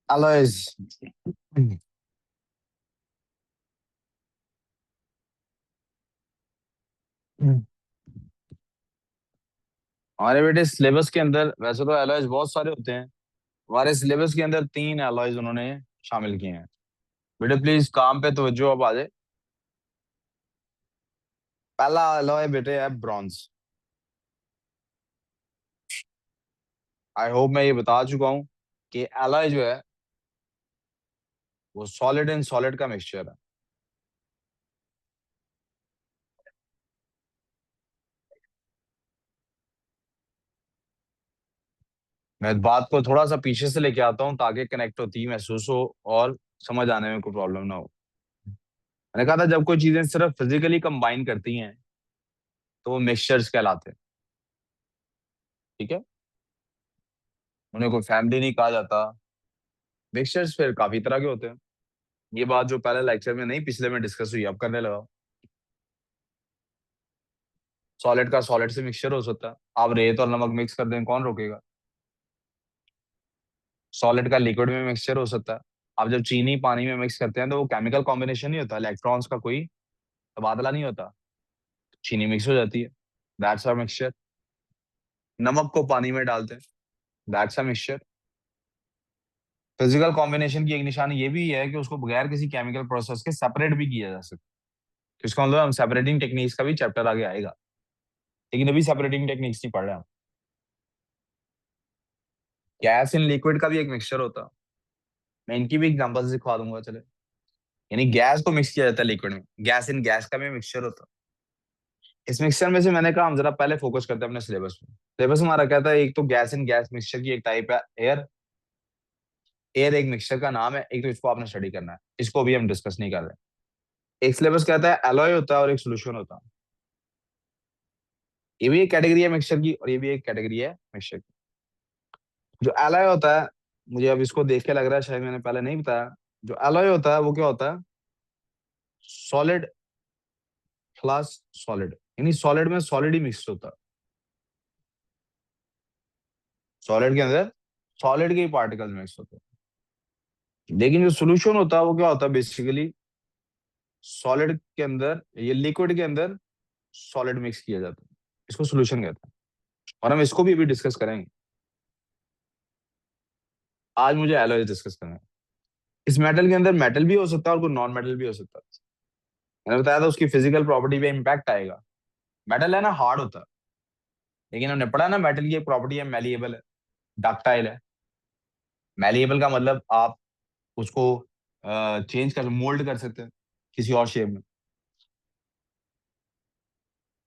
alloys. हमारे बेटे syllabus के अंदर वैसे तो एलॉयज बहुत सारे होते हैं। हमारे सिलेबस के अंदर 3 एलॉयज उन्होंने शामिल किए हैं। बेटे प्लीज काम पे तवज्जो अब आ जाए। पहला एलॉय बेटे है ब्रॉन्ज। आई होप मैं ये बता चुका हूँ कि एलॉय जो है वो सॉलिड एंड सॉलिड का मिक्सचर है। मैं इस बात को थोड़ा सा पीछे से लेके आता हूँ ताकि कनेक्ट होती महसूस हो और समझ आने में कोई प्रॉब्लम ना हो। मैंने कहा था जब कोई चीजें सिर्फ फिजिकली कंबाइन करती हैं तो वो मिक्सचर्स कहलाते हैं। ठीक है। उन्हें कोई फैमिली नहीं कहा जाता। मिक्सचर्स फिर काफी तरह के होते हैं। ये बात जो पहले लेक्चर में नहीं पिछले में डिस्कस हुई अब करने लगा। सॉलिड का सॉलिड से मिक्सचर हो सकता है। आप रेत और नमक मिक्स कर दें कौन रोकेगा। सॉलिड का लिक्विड में मिक्सचर हो सकता है। आप जब चीनी पानी में मिक्स करते हैं तो वो केमिकल कॉम्बिनेशन नहीं होता, इलेक्ट्रॉन्स का कोई तबादला नहीं होता। चीनी मिक्स हो जाती है। That's our mixture. नमक को पानी में डालते हैं। That's a mixture. Physical combination की एक निशानी ये भी है कि उसको बगैर किसी केमिकल प्रोसेस के सेपरेट भी किया जा सकता है। तो इसका मतलब हम सेपरेटिंग टेक्निक्स का भी चैप्टर आगे आएगा। लेकिन अभी सेपरेटिंग टेक्निक्स नहीं पढ़ रहे हम। गैस इन लिक्विड का भी एक मिक्सचर होता है। मैं इनकी भी एग्जांपल्स दिखा दूंगा चले। यानी गैस को मिक्स किया जाता है लिक्विड में। गैस इन गैस का भी मिक्सचर होता है। इस मिक्सचर में से मैंने कहा हम जरा पहले फोकस करते हैं अपने सिलेबस में। सिलेबस हमारा कहता है एक तो गैस इन गैस मिक्सचर की एक टाइप है एयर। एयर एक मिक्सचर का नाम है। एक तो इसको आपने स्टडी करना है, इसको भी हम डिस्कस नहीं कर रहे। एक सिलेबस कहता है एलॉय होता है और एक सोल्यूशन होता है। ये भी एक कैटेगरी है मिक्सचर की और ये भी एक कैटेगरी है मिक्सचर की। जो एलॉय होता है, मुझे अब इसको देख के लग रहा है शायद मैंने पहले नहीं बताया। जो एलॉय होता है वो क्या होता है, सॉलिड प्लस सॉलिड। यानी सॉलिड में सॉलिड ही मिक्स होता है। सॉलिड के अंदर सॉलिड के ही पार्टिकल्स मिक्स होते हैं। लेकिन जो सोल्यूशन होता है वो क्या होता है, बेसिकली सॉलिड के अंदर, ये लिक्विड के अंदर सॉलिड मिक्स किया जाता है। इसको सोल्यूशन कहते हैं। और हम इसको भी अभी डिस्कस करेंगे। आज मुझे एलॉय डिस्कस करना है। इस मेटल के अंदर मेटल भी हो सकता है और कोई नॉन मेटल भी हो सकता है। मैंने बताया था उसकी फिजिकल प्रॉपर्टी पे इम्पैक्ट आएगा। मेटल है ना हार्ड होता है। लेकिन हमने पढ़ा ना मेटल की एक प्रॉपर्टी है मैलिएबल है, डक्टाइल है। मैलिएबल का मतलब आप उसको चेंज कर मोल्ड कर सकते हैं किसी और शेप में।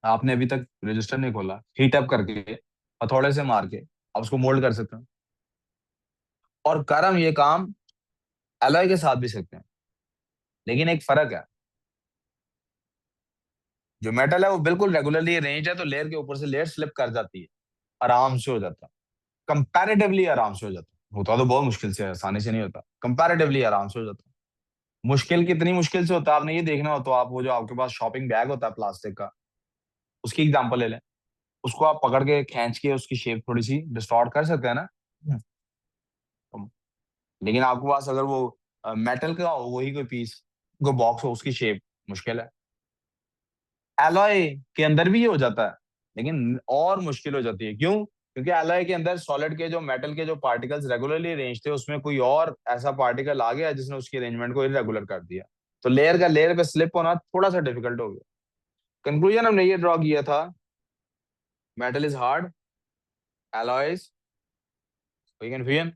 आपने अभी तक रजिस्टर नहीं खोला, हीट अप करके हथौड़े से मार के आप उसको मोल्ड कर सकते हैं। और कर हम ये काम एलॉय के साथ भी सकते हैं। लेकिन एक फर्क है। जो मेटल है वो बिल्कुल रेगुलरली अरेंज है तो लेयर के ऊपर से लेयर स्लिप कर जाती है, आराम से हो जाता है। कंपैरेटिवली आराम से हो जाता है। होता तो बहुत मुश्किल से है, आसानी से नहीं होता। कंपैरेटिवली आराम से हो जाता है। मुश्किल कितनी मुश्किल से होता है आपने ये देखना हो तो आप वो जो आपके पास शॉपिंग बैग होता है प्लास्टिक का, उसकी एग्जांपल ले लें। उसको आप पकड़ के खींच के उसकी शेप थोड़ी सी डिस्टॉर्ट कर सकते हैं ना। हम्म। लेकिन आपके पास अगर वो मेटल का हो, वही कोई पीस, कोई बॉक्स हो, उसकी शेप मुश्किल है। एलॉय के अंदर भी ये हो जाता है, लेकिन और मुश्किल हो जाती है। क्यों? क्योंकि एलॉय के अंदर सॉलिड के जो मेटल के जो पार्टिकल्स रेगुलरली अरेंज थे उसमें कोई और ऐसा पार्टिकल आ गया जिसने उसकी अरेंजमेंट को इरेगुलर कर दिया। तो लेयर का लेयर पे स्लिप होना थोड़ा सा डिफिकल्ट हो गया। कंक्लूजन हमने ये ड्रॉ किया था, मेटल इज हार्ड, एलॉयज कोई कंफ्यूजन।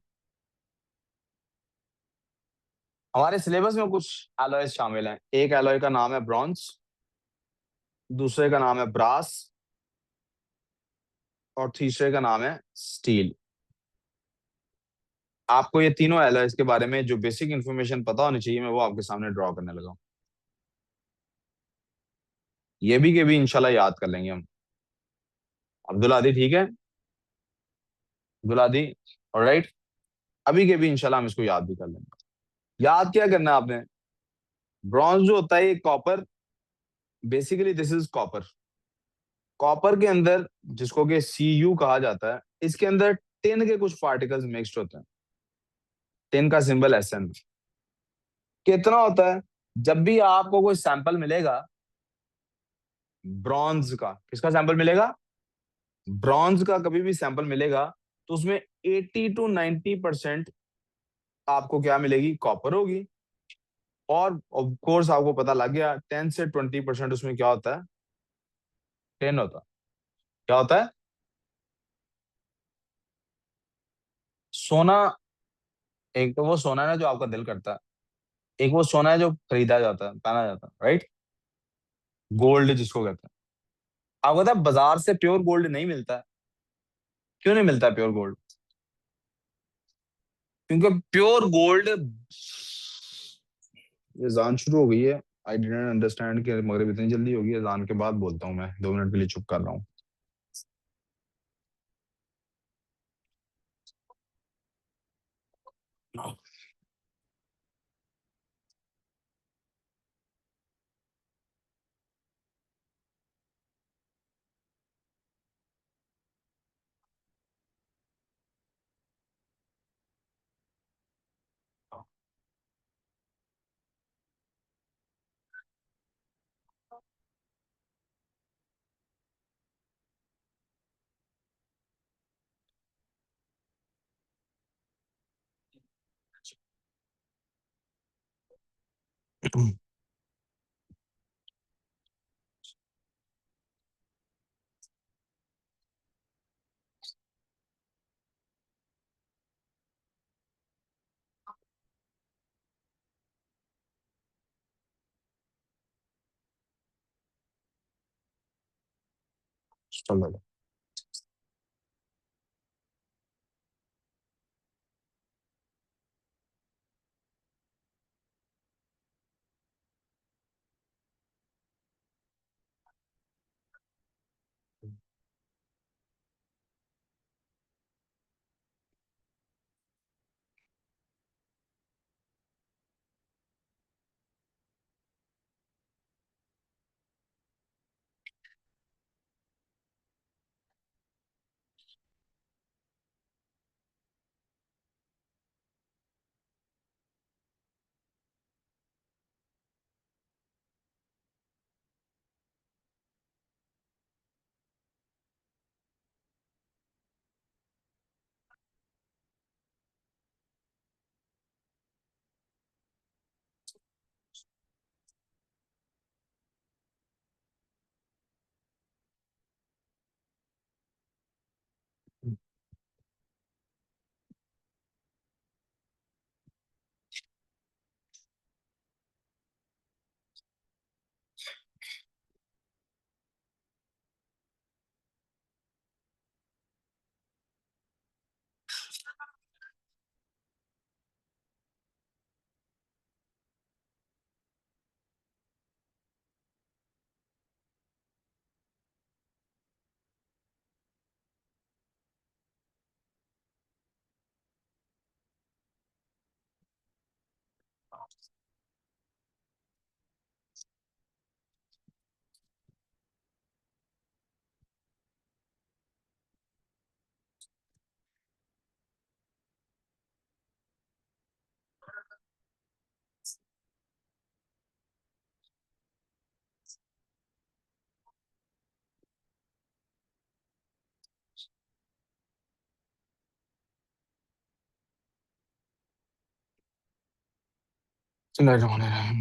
हमारे सिलेबस में कुछ एलॉयज शामिल हैं। एक एलॉय का नाम है ब्रॉन्ज, दूसरे का नाम है ब्रास और तीसरे का नाम है स्टील। आपको ये तीनों एलॉयज के बारे में जो बेसिक इंफॉर्मेशन पता होनी चाहिए मैं वो आपके सामने ड्रॉ करने लगा हूं। ये भी के भी इंशाल्लाह याद कर लेंगे हम। अब्दुल आदि ठीक है। अब्दुल आदि ऑलराइट। अभी के भी इंशाल्लाह हम इसको याद भी कर लेंगे। याद क्या करना है आपने, ब्रॉन्ज जो होता है ये copper, basically this is copper. Copper के अंदर जिसको कि Cu कहा जाता है, इसके अंदर टिन के कुछ पार्टिकल्स मिक्स्ड होते हैं। टिन का सिंबल SN। कितना होता है? जब भी आपको कोई सैंपल मिलेगा ब्रॉन्ज का, किसका सैंपल मिलेगा? ब्रॉन्ज का कभी भी सैंपल मिलेगा, तो उसमें 80 to 90% आपको क्या मिलेगी? कॉपर होगी। और ऑफ कोर्स आपको पता लग गया, 10 से 20% उसमें क्या होता है? टेन होता है। क्या होता है? सोना। एक तो वो सोना है ना जो आपका दिल करता है, एक वो सोना है जो खरीदा जाता है, पहना जाता है, राइट? गोल्ड जिसको कहते हैं। आपको पता है बाजार से प्योर गोल्ड नहीं मिलता है। क्यों नहीं मिलता है प्योर गोल्ड? क्योंकि प्योर गोल्ड, ये अजान शुरू हो गई है। आई डिडंट अंडरस्टैंड कि मगरिब इतनी जल्दी होगी। अजान के बाद बोलता हूँ, मैं 2 मिनट के लिए चुप कर रहा हूँ। चलो।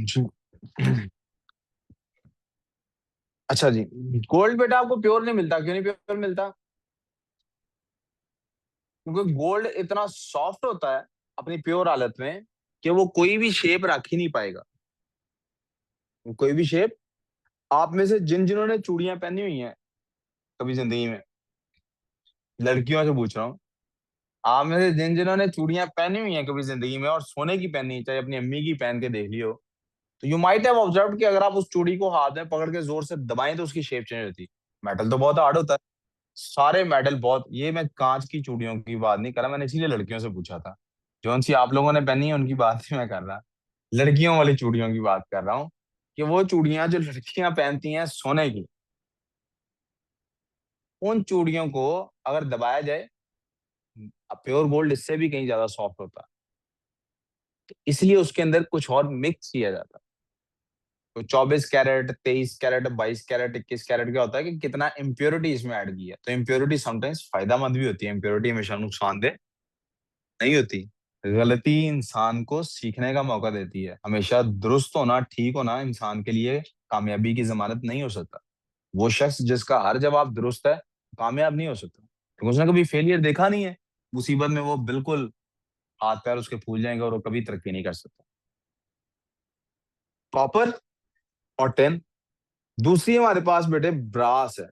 जी। अच्छा जी। गोल्ड बेटा आपको प्योर नहीं मिलता। क्यों नहीं प्योर मिलता? क्योंकि गोल्ड इतना सॉफ्ट होता है अपनी प्योर हालत में कि वो कोई भी शेप रख ही नहीं पाएगा। वो कोई भी शेप। आप में से जिन जिन्होंने चूड़ियां पहनी हुई हैं कभी जिंदगी में, लड़कियों से पूछ रहा हूँ, आप में से जिन जिन्होंने चूड़ियां पहनी हुई हैं कभी जिंदगी में, और सोने की पहनी, चाहे अपनी अम्मी की पहन के देख लियो, तो यू माइट हैव ऑब्जर्व कि अगर आप उस चूड़ी को हाथ में पकड़ के जोर से दबाएं तो उसकी शेप चेंज होती है। मेटल तो बहुत हार्ड होता है। सारे मेटल बहुत, ये मैं कांच की चूड़ियों की बात नहीं कर रहा, मैंने इसीलिए लड़कियों से पूछा था। जौन सी आप लोगों ने पहनी है उनकी बात नहीं मैं कर रहा, लड़कियों वाली चूड़ियों की बात कर रहा हूँ। कि वो चूड़ियां जो लड़कियां पहनती हैं सोने की, उन चूड़ियों को अगर दबाया जाए, अब प्योर गोल्ड इससे भी कहीं ज्यादा सॉफ्ट होता है। इसलिए उसके अंदर कुछ और मिक्स किया जाता है। तो 24 कैरेट, 23 कैरेट, 22 कैरेट, 21 कैरेट क्या होता है कि कितना इम्प्योरिटी इसमें ऐड की है। तो इम्प्योरिटी समटाइम्स फायदामंद भी होती है, इम्प्योरिटी हमेशा नुकसानदेह नहीं होती। गलती इंसान को सीखने का मौका देती है। हमेशा दुरुस्त होना, ठीक होना इंसान के लिए कामयाबी की जमानत नहीं हो सकता। वो शख्स जिसका हर जवाब दुरुस्त है, कामयाब नहीं हो सकता, क्योंकि उसने कभी फेलियर देखा नहीं है। मुसीबत में वो बिल्कुल हाथ पैर उसके फूल जाएंगे और वो कभी तरक्की नहीं कर सकता। कॉपर और टिन। दूसरी हमारे पास बेटे ब्रास है।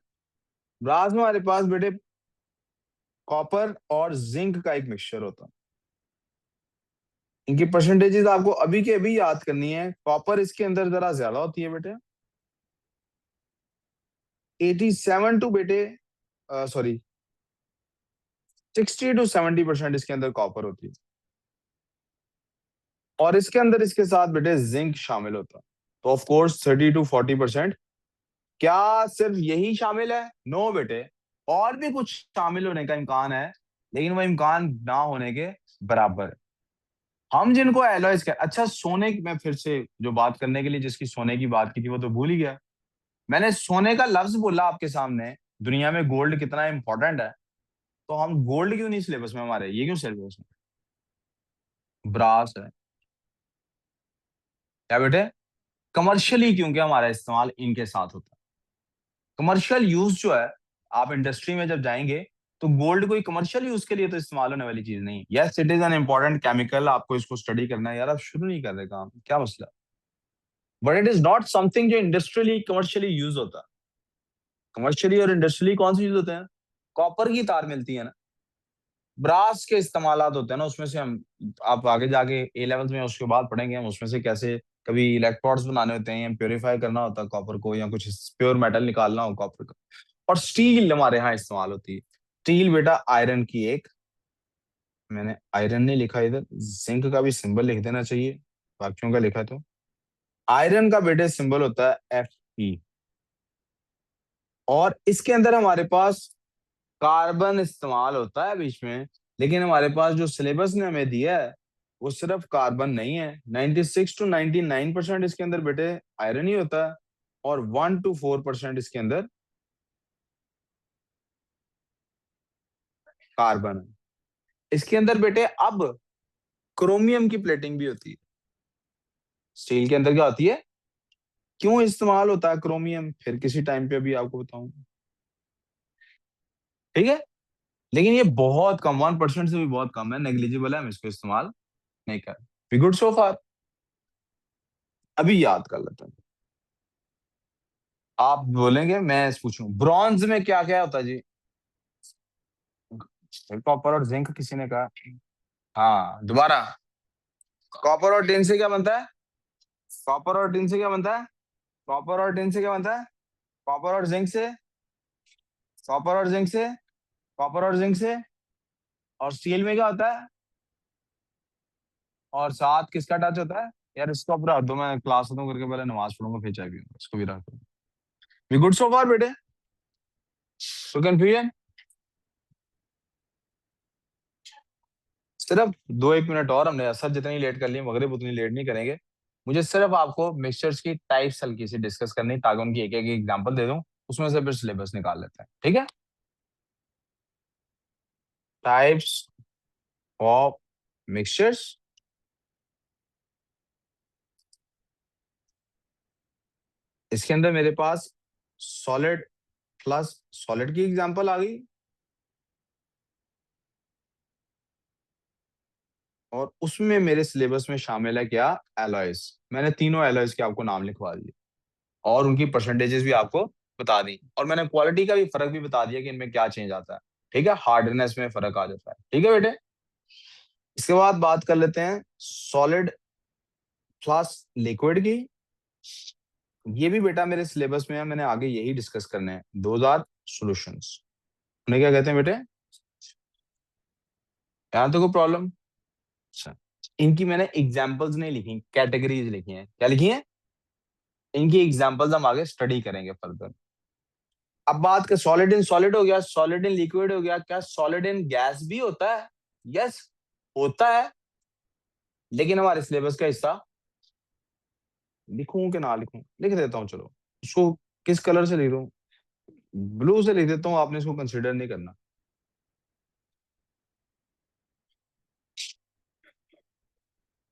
ब्रास में हमारे पास बेटे कॉपर और जिंक का एक मिक्सचर होता है। इनकी परसेंटेजेस आपको अभी के अभी याद करनी है। कॉपर इसके अंदर जरा ज्यादा होती है बेटे, 87 टू बेटे, सॉरी, 60 to 70% इसके अंदर कॉपर होती है। और इसके अंदर इसके साथ बेटे जिंक शामिल होता है। तो ऑफ कोर्स 30 to 40%। क्या सिर्फ यही शामिल है? नो बेटे, और भी कुछ शामिल होने का इम्कान है, लेकिन वो इम्कान ना होने के बराबर है। हम जिनको एलॉयज कर, अच्छा सोने की मैं फिर से जो बात करने के लिए जिसकी सोने की बात की थी वो तो भूल ही गया। मैंने सोने का लफ्ज बोला आपके सामने, दुनिया में गोल्ड कितना इंपॉर्टेंट है, तो हम गोल्ड क्यों नहीं सिलेबस में हमारे, ये क्यों सिलेबस में? ब्रास है क्या बेटे? कमर्शियली क्योंकि हमारा इस्तेमाल इनके साथ होता है। कमर्शियल यूज जो है, आप इंडस्ट्री में जब जाएंगे तो गोल्ड कोई कमर्शियल यूज के लिए तो इस्तेमाल होने वाली चीज नहीं। Yes it is an important chemical, आपको इसको स्टडी करना है। यार आप शुरू नहीं कर रहे काम, क्या मसला? But it is not something जो इंडस्ट्रियली कमर्शियली यूज होता। कमर्शियली और इंडस्ट्रियली कौन सी यूज होते हैं? कॉपर की तार मिलती है ना, ब्रास के इस्तेमालात होते हैं ना, उसमें से हम, आप आगे जाके ए लेवल्स में उसके बाद पढ़ेंगे हम उसमें से कैसे कभी इलेक्ट्रोड्स बनाने होते हैं या प्योरीफाई करना होता है कॉपर को, या कुछ प्योर मेटल निकालना हो कॉपर का। और स्टील हमारे यहाँ इस्तेमाल होती है। स्टील बेटा आयरन की एक, मैंने आयरन नहीं लिखा इधर, जिंक का भी सिंबल लिख देना चाहिए, बाकियों का लिखा तो। आयरन का बेटे सिंबल होता है Fe। और इसके अंदर हमारे पास कार्बन इस्तेमाल होता है बीच में, लेकिन हमारे पास जो सिलेबस ने हमें दिया है वो सिर्फ कार्बन नहीं है। 96 to 99% इसके अंदर बेटे आयरन ही होता है, और 1 to 4% इसके अंदर कार्बन है। इसके अंदर बेटे अब क्रोमियम की प्लेटिंग भी होती है। स्टील के अंदर क्या होती है, क्यों इस्तेमाल होता है क्रोमियम, फिर किसी टाइम पे अभी आपको बताऊंगा, ठीक है। लेकिन ये बहुत कम, 1% से भी बहुत कम है, नेग्लिजिबल है, हम इसको इस्तेमाल नहीं कर। वी गुड सो फार? अभी याद कर लेते हैं। आप बोलेंगे मैं पूछूं, ब्रॉन्ज में क्या क्या होता है जी? कॉपर और जिंक किसी ने कहा। हाँ दोबारा, कॉपर और टिन से क्या बनता है? कॉपर और टिन से क्या बनता है? कॉपर और टिन से क्या बनता है? कॉपर और जिंक से, कॉपर और जिंक से, कॉपर और जिंक से। और स्टील में क्या होता है? और साथ किसका टच होता है? यार इसको अब रख दो, मैं क्लास खत्म करके पहले नमाज पढ़ूंगा फिर चाय पीऊंगा, इसको भी रख दो। वी गुड सो फार बेटे? तो कंफ्यूजन? सिर्फ 2 1 मिनट और, हमने असर जितनी लेट कर ली मगरिब उतनी लेट नहीं करेंगे। मुझे सिर्फ आपको मिक्सचर्स की टाइप्स हल्की सी डिस्कस करनी, ताकि उनकी एक एक एग्जांपल दे दूं, उसमें से फिर सिलेबस निकाल लेते हैं, ठीक है। Types of mixtures. इसके अंदर मेरे पास सॉलिड प्लस सॉलिड की एग्जांपल आ गई, और उसमें मेरे सिलेबस में शामिल है क्या? एलॉयज। मैंने तीनों एलॉयज के आपको नाम लिखवा दिए और उनकी परसेंटेजेस भी आपको बता दी, और मैंने क्वालिटी का भी फर्क भी बता दिया कि इनमें क्या चेंज आता है, ठीक है। हार्डनेस में फर्क आ जाता है, ठीक है बेटे। इसके बाद बात कर लेते हैं सॉलिड प्लस लिक्विड की। ये भी बेटा मेरे सिलेबस में है, मैंने आगे यही डिस्कस करने हैं। दोज आर सॉल्यूशंस, उन्हें क्या कहते हैं बेटे? यहाँ तो कोई प्रॉब्लम? अच्छा, इनकी मैंने एग्जाम्पल्स नहीं लिखी, कैटेगरीज लिखी हैं। क्या लिखी है? इनकी एग्जाम्पल्स हम आगे स्टडी करेंगे फर्दर। अब बात कर, सॉलिड इन सॉलिड हो गया, सॉलिड इन लिक्विड हो गया, क्या सॉलिड इन गैस भी होता है? यस होता है। लेकिन हमारे सिलेबस का हिस्सा, लिखूं कि ना लिखूं, लिख देता हूँ चलो। उसको किस कलर से लिख दूं? ब्लू से लिख देता हूँ, आपने इसको कंसिडर नहीं करना।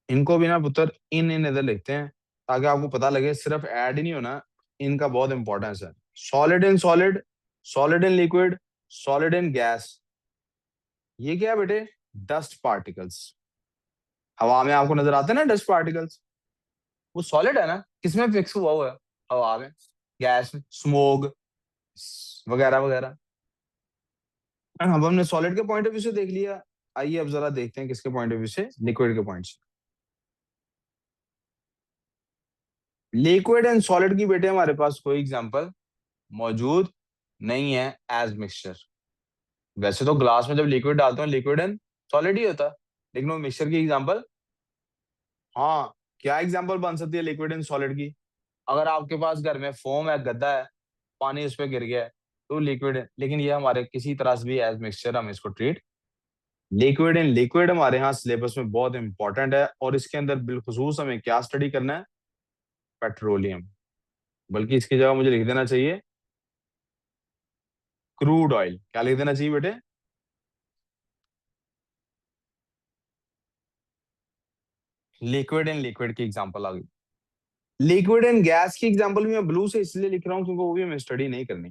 इनको भी ना पुत्र इन इन इधर लिखते हैं, ताकि आपको पता लगे सिर्फ ऐड ही नहीं होना, इनका बहुत इंपॉर्टेंस है। Solid in solid, solid in liquid, solid in gas. ये क्या है बेटे? Dust particles. हवा में आपको नजर आते हैं ना डस्ट पार्टिकल्स, वो सॉलिड है ना, किसमें फिक्स हुआ हुआ है? हवा में, गैस में, स्मोक वगैरह वगैरह। अब हमने सॉलिड के पॉइंट ऑफ व्यू से देख लिया। आइए अब जरा देखते हैं किसके पॉइंट ऑफ व्यू से, लिक्विड के पॉइंट से। लिक्विड एंड सॉलिड की बेटे हमारे पास कोई एग्जांपल मौजूद नहीं है एज मिक्सचर। वैसे तो ग्लास में जब लिक्विड डालते हैं लिक्विड एंड सॉलिड ही होता है, लेकिन वो मिक्सचर की एग्जांपल। हाँ, क्या एग्जांपल बन सकती है लिक्विड एंड सॉलिड की? अगर आपके पास घर में फोम है, गद्दा है, पानी उस पर गिर गया है, तो लिक्विड है, लेकिन ये हमारे किसी तरह से भी एज मिक्सचर हम इसको ट्रीट। लिक्विड एंड लिक्विड हमारे यहाँ सिलेबस में बहुत इंपॉर्टेंट है, और इसके अंदर बिलखुसूस हमें क्या स्टडी करना है? पेट्रोलियम। बल्कि इसकी जगह मुझे लिख देना चाहिए क्रूड ऑयल। क्या लिख देना चाहिए बेटे? लिक्विड एंड लिक्विड की एग्जांपल आ गई। लिक्विड एंड गैस की एग्जांपल भी मैं ब्लू से इसलिए लिख रहा हूँ क्योंकि वो भी हमें स्टडी नहीं करनी।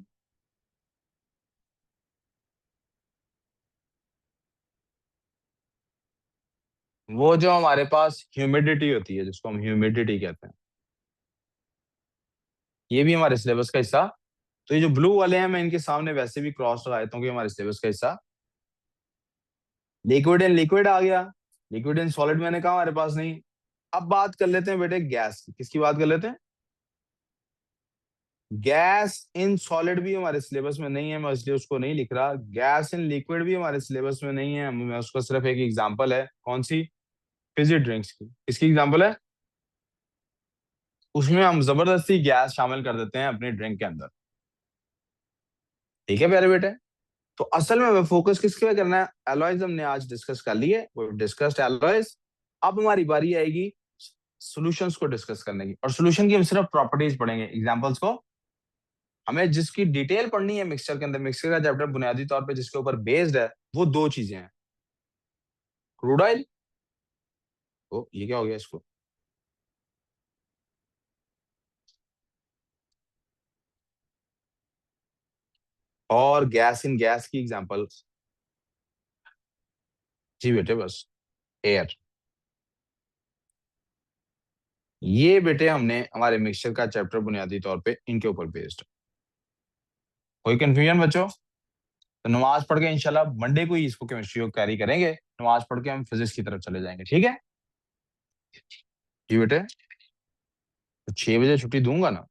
वो जो हमारे पास ह्यूमिडिटी होती है, जिसको हम ह्यूमिडिटी कहते हैं, ये भी हमारे सिलेबस का हिस्सा। तो ये जो ब्लू वाले हैं, मैं इनके सामने वैसे भी क्रॉस लगा देता हूँ कि हमारे सिलेबस का हिस्सा। लिक्विड एंड लिक्विड आ गया, लिक्विड एंड सॉलिड मैंने कहा हमारे पास नहीं। अब बात कर लेते हैं बेटे गैस की। किसकी बात कर लेते हैं? गैस इन सॉलिड भी हमारे सिलेबस में नहीं है, मैं इसलिए उसको नहीं लिख रहा। गैस इन लिक्विड भी हमारे सिलेबस में नहीं है, मैं उसका सिर्फ एक एग्जांपल है। कौन सी? फिजी ड्रिंक्स की। किसकी एग्जांपल है? उसमें हम जबरदस्ती गैस शामिल कर देते हैं अपनी ड्रिंक के अंदर। ठीक है प्यारे बेटे। तो असल में फोकस किसके पे करना है? एलॉयज हमने आज डिस्कस कर लिए, वो डिस्कस्ड एलॉयज। अब हमारी बारी आएगी सॉल्यूशंस को डिस्कस करने की, और सॉल्यूशन की हम सिर्फ प्रॉपर्टीज पढ़ेंगे, एग्जांपल्स को। हमें जिसकी डिटेल पढ़नी है मिक्सचर के अंदर, मिक्सचर का चैप्टर बुनियादी तौर पे जिसके ऊपर बेस्ड है, वो दो चीजें हैं। क्रूड ऑयल, ओ ये क्या हो गया इसको, और गैस इन गैस की एग्जांपल। जी बेटे बस, एयर। ये बेटे हमने हमारे मिक्सचर का चैप्टर बुनियादी तौर पे इनके ऊपर बेस्ड। कोई कंफ्यूजन बच्चों? तो नमाज पढ़ के इंशाल्लाह मंडे को ही इसको केमिस्ट्री को कैरी करेंगे। नमाज पढ़ के हम फिजिक्स की तरफ चले जाएंगे, ठीक है? जी बेटे, तो 6 बजे छुट्टी दूंगा ना।